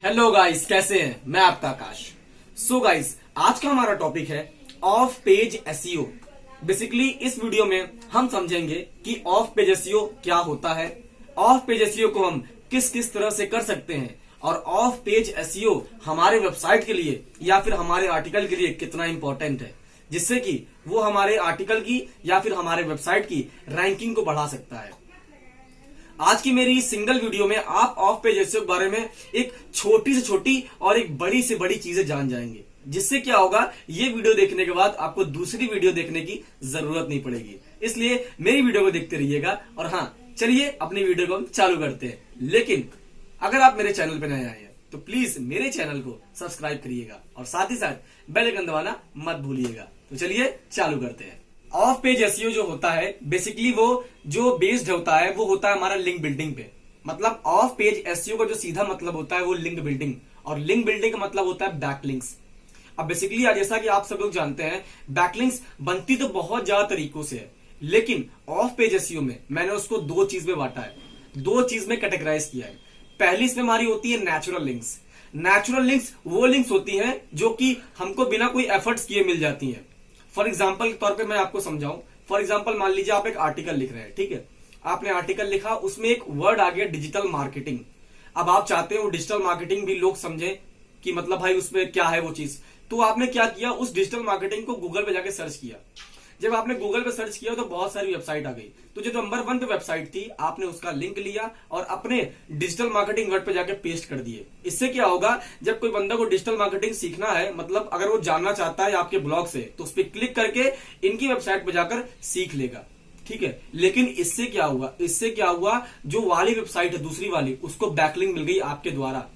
Hello guys, कैसे हैं? मैं आपका आकाश। सो गाइस, आज का हमारा टॉपिक है ऑफ पेज एसईओ। बेसिकली इस वीडियो में हम समझेंगे कि ऑफ पेज एसईओ क्या होता है, ऑफ पेज एसईओ को हम किस किस तरह से कर सकते हैं और ऑफ पेज एसईओ हमारे वेबसाइट के लिए या फिर हमारे आर्टिकल के लिए कितना इंपॉर्टेंट है, जिससे कि वो हमारे आर्टिकल की या फिर हमारे वेबसाइट की रैंकिंग को बढ़ा सकता है। आज की मेरी इस सिंगल वीडियो में आप ऑफ पेज एसईओ के बारे में एक छोटी से छोटी और एक बड़ी से बड़ी चीजें जान जाएंगे, जिससे क्या होगा, ये वीडियो देखने के बाद आपको दूसरी वीडियो देखने की जरूरत नहीं पड़ेगी। इसलिए मेरी वीडियो को देखते रहिएगा। और हाँ, चलिए अपनी वीडियो को हम चालू करते हैं। लेकिन अगर आप मेरे चैनल पर नए आए हैं तो प्लीज मेरे चैनल को सब्सक्राइब करिएगा और साथ ही साथ बेल आइकन दबाना मत भूलिएगा। तो चलिए चालू करते हैं। ऑफ पेज एसईओ जो होता है, बेसिकली वो जो बेस्ड होता है वो होता है हमारा लिंक बिल्डिंग पे। मतलब ऑफ पेज एसईओ का जो सीधा मतलब होता है वो लिंक बिल्डिंग, और लिंक बिल्डिंग का मतलब होता है बैकलिंक्स। अब बेसिकली जैसा कि आप सब लोग जानते हैं, बैकलिंक्स बनती तो बहुत ज्यादा तरीकों से है, लेकिन ऑफ पेज एसईओ में मैंने उसको दो चीज में बांटा है, दो चीज में कैटेगराइज किया है। पहली इसमें हमारी होती है नेचुरल लिंक्स। नेचुरल लिंक्स वो लिंक्स होती हैं जो कि हमको बिना कोई एफर्ट्स किए मिल जाती हैं। फॉर एग्जाम्पल के तौर पे मैं आपको समझाऊं। फॉर एग्जाम्पल मान लीजिए आप एक आर्टिकल लिख रहे हैं, ठीक है। आपने आर्टिकल लिखा, उसमें एक वर्ड आ गया डिजिटल मार्केटिंग। अब आप चाहते हैं वो डिजिटल मार्केटिंग भी लोग समझें कि मतलब भाई उसमें क्या है वो चीज। तो आपने क्या किया, उस डिजिटल मार्केटिंग को गूगल पे जाके सर्च किया। जब आपने गूगल पे सर्च किया तो बहुत सारी वेबसाइट आ गई। तो जो नंबर 1 पे वेबसाइट थी, आपने उसका लिंक लिया और अपने डिजिटल मार्केटिंग वर्ड पे जाके पेस्ट कर दिए। इससे क्या होगा, जब कोई बंदा को डिजिटल मार्केटिंग सीखना है, मतलब अगर वो जानना चाहता है आपके ब्लॉग से, तो उस पर क्लिक करके इनकी वेबसाइट पे जाकर सीख लेगा, ठीक है। लेकिन इससे क्या हुआ, जो वाली वेबसाइट है दूसरी वाली, उसको बैकलिंक मिल गई आपके द्वारा।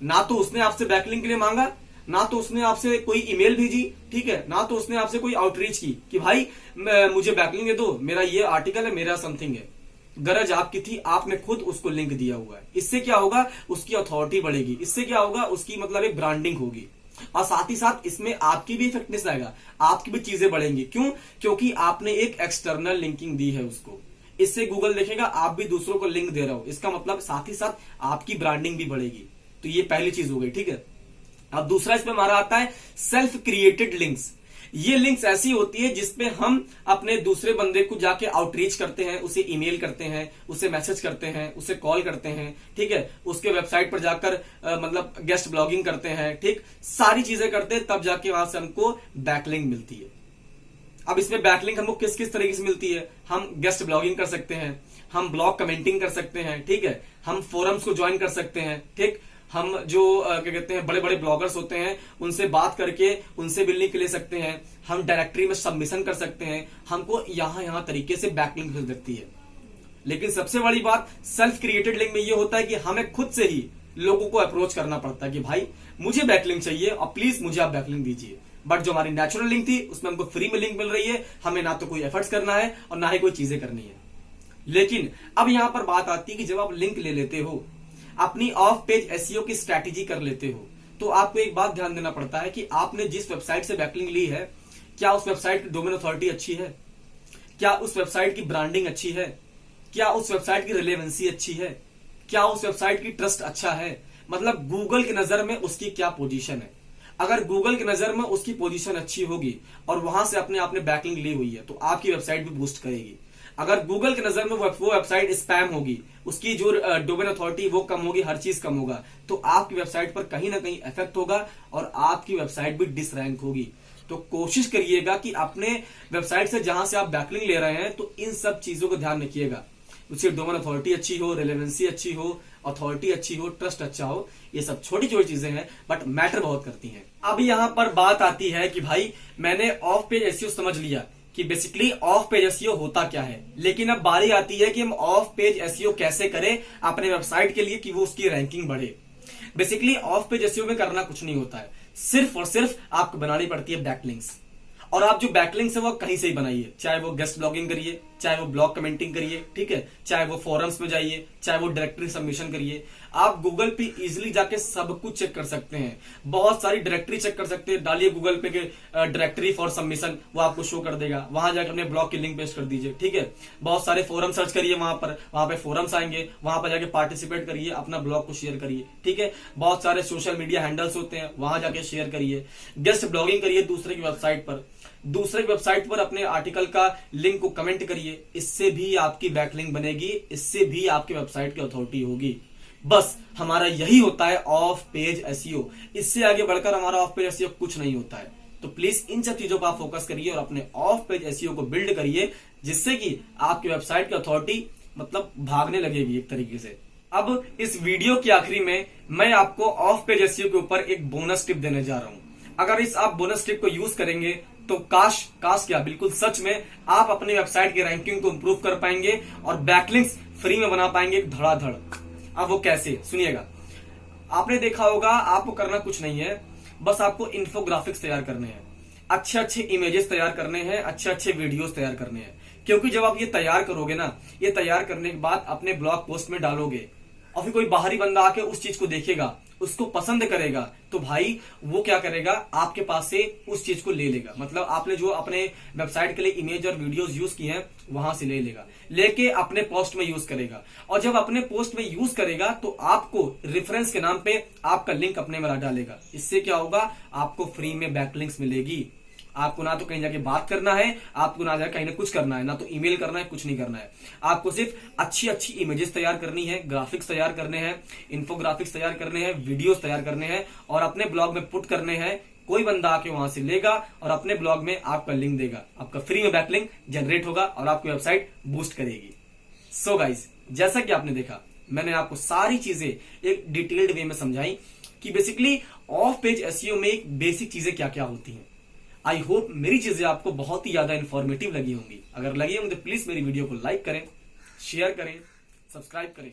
ना तो उसने आपसे बैकलिंक के लिए मांगा, ना तो उसने आपसे कोई ईमेल भेजी, ठीक है, ना तो उसने आपसे कोई आउटरीच की कि भाई मुझे बैकलिंक दे दो, मेरा ये आर्टिकल है, मेरा समथिंग है। गरज आपकी थी, आपने खुद उसको लिंक दिया हुआ है। इससे क्या होगा, उसकी अथॉरिटी बढ़ेगी। इससे क्या होगा, उसकी मतलब एक ब्रांडिंग होगी, और साथ ही साथ इसमें आपकी भी इफेक्टिवनेस आएगा, आपकी भी चीजें बढ़ेंगी। क्यों? क्योंकि आपने एक एक्सटर्नल लिंकिंग दी है उसको। इससे गूगल देखेगा आप भी दूसरों को लिंक दे रहे हो, इसका मतलब साथ ही साथ आपकी ब्रांडिंग भी बढ़ेगी। तो ये पहली चीज हो गई, ठीक है। अब दूसरा इसमें हमारा आता है सेल्फ क्रिएटेड लिंक्स। ये लिंक्स ऐसी होती है जिसपे हम अपने दूसरे बंदे को जाके आउटरीच करते हैं, उसे ईमेल करते हैं, उसे मैसेज करते हैं, उसे कॉल करते हैं, ठीक है, उसके वेबसाइट पर जाकर मतलब गेस्ट ब्लॉगिंग करते हैं, ठीक, सारी चीजें करते हैं, तब जाके वहां से हमको बैकलिंक मिलती है। अब इसमें बैकलिंक हमको किस किस तरीके से मिलती है, हम गेस्ट ब्लॉगिंग कर सकते हैं, हम ब्लॉग कमेंटिंग कर सकते हैं, ठीक है, हम फोरम्स को ज्वाइन कर सकते हैं, ठीक, हम जो क्या कहते हैं बड़े बड़े ब्लॉगर्स होते हैं उनसे बात करके उनसे भी लिंक ले सकते हैं, हम डायरेक्टरी में सबमिशन कर सकते हैं, हमको यहां तरीके से बैकलिंक मिल सकती है। लेकिन सबसे बड़ी बात सेल्फ क्रिएटेड लिंक में ये होता है कि हमें खुद से ही लोगों को अप्रोच करना पड़ता है कि भाई मुझे बैकलिंक चाहिए और प्लीज मुझे आप बैकलिंक दीजिए। बट जो हमारी नेचुरल लिंक थी उसमें हमको फ्री में लिंक मिल रही है, हमें ना तो कोई एफर्ट्स करना है और ना ही कोई चीजें करनी है। लेकिन अब यहां पर बात आती है कि जब आप लिंक ले लेते हो, अपनी ऑफ पेज एसईओ की स्ट्रैटेजी कर लेते हो, तो आपको एक बात ध्यान देना पड़ता है कि आपने जिस वेबसाइट से बैकलिंक ली है, क्या उस वेबसाइट की डोमेन अथॉरिटी अच्छी है, क्या उस वेबसाइट की ब्रांडिंग अच्छी है, क्या उस वेबसाइट की रिलेवेंसी अच्छी है, क्या उस वेबसाइट की ट्रस्ट अच्छा है। मतलब गूगल की नजर में उसकी क्या पोजीशन है। अगर गूगल की नजर में उसकी पोजीशन अच्छी होगी और वहां से अपने आपने बैकलिंक ली हुई है, तो आपकी वेबसाइट भी बूस्ट करेगी। अगर गूगल की नजर में वो वेबसाइट स्पैम होगी, उसकी जो डोमेन अथॉरिटी वो कम होगी, हर चीज कम होगा, तो आपकी वेबसाइट पर कहीं ना कहीं इफेक्ट होगा और आपकी वेबसाइट भी डिसरैंक होगी। तो कोशिश करिएगा कि अपने वेबसाइट से जहां से आप बैकलिंक ले रहे हैं, तो इन सब चीजों को ध्यान रखिएगा। उसकी डोमेन अथॉरिटी अच्छी हो, रिलेवेंसी अच्छी हो, अथॉरिटी अच्छी हो, ट्रस्ट अच्छा हो। ये सब छोटी छोटी चीजें हैं बट मैटर बहुत करती हैं। अब यहां पर बात आती है कि भाई मैंने ऑफ पेज एसईओ समझ लिया कि बेसिकली ऑफ पेज एसईओ होता क्या है, लेकिन अब बारी आती है कि हम ऑफ पेज एसईओ कैसे करें अपने वेबसाइट के लिए कि वो उसकी रैंकिंग बढ़े। बेसिकली ऑफ पेज एसईओ में करना कुछ नहीं होता है, सिर्फ और सिर्फ आपको बनानी पड़ती है बैकलिंक्स। और आप जो बैकलिंक्स है वो कहीं से ही बनाइए, चाहे वो गेस्ट ब्लॉगिंग करिए, चाहे वो ब्लॉग कमेंटिंग करिए, ठीक है, चाहे वो फोरम्स में जाइए, चाहे वो डायरेक्टरी सबमिशन करिए। आप गूगल पे इजिली जाके सब कुछ चेक कर सकते हैं, बहुत सारी डायरेक्टरी चेक कर सकते हैं। डालिए गूगल पे के डायरेक्टरी फॉर सबमिशन, वो आपको शो कर देगा, वहां जाकर अपने ब्लॉग की लिंक पेस्ट कर दीजिए, ठीक है। बहुत सारे फोरम सर्च करिए, वहां पे फोरम्स आएंगे, वहां पर जाके पार्टिसिपेट करिए, अपना ब्लॉग को शेयर करिए, ठीक है। बहुत सारे सोशल मीडिया हैंडल्स होते हैं, वहां जाके शेयर करिए। गेस्ट ब्लॉगिंग करिए दूसरे की वेबसाइट पर, अपने आर्टिकल का लिंक को कमेंट करिए, इससे भी आपकी बैकलिंक बनेगी, इससे भी आपकी वेबसाइट की अथॉरिटी होगी। बस हमारा यही होता है ऑफ पेज एसईओ, इससे आगे बढ़कर हमारा ऑफ पेज एसईओ कुछ नहीं होता है। तो प्लीज इन सब चीजों पर आप फोकस करिए और अपने ऑफ पेज एसईओ को बिल्ड करिए, जिससे कि आपकी वेबसाइट की अथॉरिटी मतलब भागने लगेगी एक तरीके से। अब इस वीडियो के आखिरी में मैं आपको ऑफ पेज एसईओ के ऊपर एक बोनस टिप देने जा रहा हूं। अगर इस आप बोनस टिप को यूज करेंगे तो काश क्या बिल्कुल सच में आप अपनी वेबसाइट की रैंकिंग को इंप्रूव कर पाएंगे और बैकलिंक्स फ्री में बना पाएंगे धड़ाधड़। अब वो कैसे, सुनिएगा। आपने देखा होगा, आपको करना कुछ नहीं है, बस आपको इन्फोग्राफिक्स तैयार करने हैं, अच्छे इमेजेस तैयार करने हैं, अच्छे वीडियोस तैयार करने हैं। क्योंकि जब आप ये तैयार करोगे ना, ये तैयार करने के बाद अपने ब्लॉग पोस्ट में डालोगे और फिर कोई बाहरी बंदा आके उस चीज को देखेगा, उसको पसंद करेगा, तो भाई वो क्या करेगा, आपके पास से उस चीज को ले लेगा। मतलब आपने जो अपने वेबसाइट के लिए इमेज और वीडियोस यूज किए हैं वहां से ले लेगा, लेके अपने पोस्ट में यूज करेगा। और जब अपने पोस्ट में यूज करेगा तो आपको रेफरेंस के नाम पे आपका लिंक अपने में डालेगा। इससे क्या होगा, आपको फ्री में बैकलिंक्स मिलेगी। आपको ना तो कहीं जाके बात करना है, आपको ना जाके कहीं ना कुछ करना है, ना तो ईमेल करना है, कुछ नहीं करना है। आपको सिर्फ अच्छी इमेजेस तैयार करनी है, ग्राफिक्स तैयार करने हैं, इन्फोग्राफिक्स तैयार करने हैं, वीडियोस तैयार करने हैं और अपने ब्लॉग में पुट करने हैं। कोई बंदा आके वहां से लेगा और अपने ब्लॉग में आपका लिंक देगा, आपका फ्री में बैकलिंक जनरेट होगा और आपकी वेबसाइट बूस्ट करेगी। सो गाइस, जैसा कि आपने देखा, मैंने आपको सारी चीजें एक डिटेल्ड वे में समझाई कि बेसिकली ऑफ पेज एसईओ में एक बेसिक चीजें क्या क्या होती हैं। आई होप मेरी चीजें आपको बहुत ही ज्यादा इंफॉर्मेटिव लगी होंगी। अगर लगी होंगी तो प्लीज मेरी वीडियो को लाइक करें, शेयर करें, सब्सक्राइब करें।